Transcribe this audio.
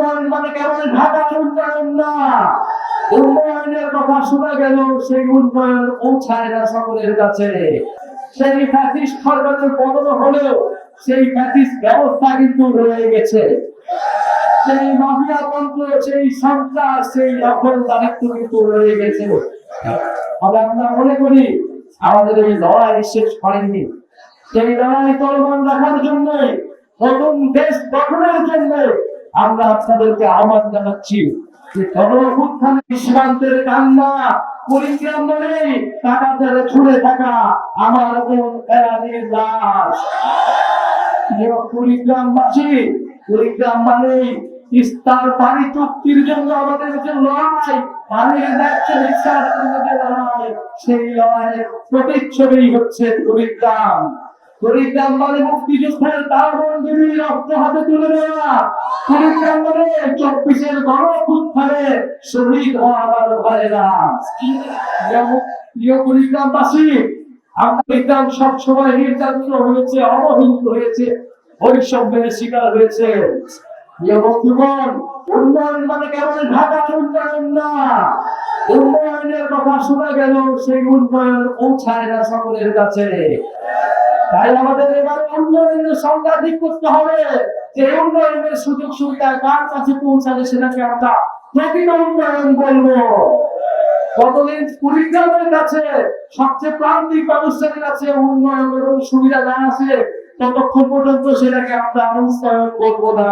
উন্নয়ন মানে কেবল ঢাকার উন্নয়ন না, উন্নয়নের কথা শোনা গেল সেই উন্নয়ন পৌঁছায় না সকলের কাছে। সেই ফ্যাসিস্ট সরকারের পতন হলেও সেই ফ্যাসিস্ট ব্যবস্থা কিন্তু রয়ে গেছে। সেই মাফিয়া তন্ত্র, সেই সন্ত্রাস, সেই দখল দারিদ্র কিন্তু রয়ে গেছে। আমরা মনে করি আমাদের এই লড়াই শেষ হয়নি। সেই লড়াই চলমান রাখার জন্য, নতুন দেশ গঠনের জন্য আমরা আপনাদেরকে আহ্বান জানাচ্ছি যে গণঅভ্যুত্থানের সীমান্তের কান্না পরিগ্রাম নেই, কাঁটাতে ছুড়ে থাকা আমার বোন ফেরানির লাশ। কুড়িগ্রামবাসী, কুড়িগ্রাম মানে তিস্তার পানি চুক্তির জন্য আমাদের যে লড়াই, পানির দায়িত্বে বিচার জন্য যে লড়াই, সেই লড়াইয়ের প্রতিচ্ছবি হচ্ছে কুড়িগ্রাম। কুড়িগ্রাম মানে মুক্তিযুদ্ধের দারবন্দিনী রক্ত হাতে তুলে নেওয়া। কুড়িগ্রাম মানে 24-এর গণঅভ্যুত্থানে শহীদ হওয়া আমার ভাইয়েরা। প্রিয় কুড়িগ্রামবাসী, কুড়িগ্রাম সবসময় নির্যাতিত হয়েছে, অবহেলিত হয়েছে, বৈষম্যের শিকার হয়েছে। উন্নয়ন মানে কেবল ঢাকার উন্নয়ন না, উন্নয়নের কথা শোনা গেল সেই উন্নয়ন পৌঁছায় না সকলের কাছে। তাই আমাদের এবার উন্নয়নের সংজ্ঞা ঠিক করতে হবে যে উন্নয়নের সুযোগ সুবিধা কার কাছে পৌঁছালে সেটাকে আমরা প্রকৃত উন্নয়ন বলবো। কতদিন কুড়িগ্রামের কাছে সবচেয়ে প্রান্তিক মানুষের কাছে উন্নয়নের সুবিধা না আসে ততক্ষণ পর্যন্ত সেটাকে আমরা উন্নয়ন করবো না।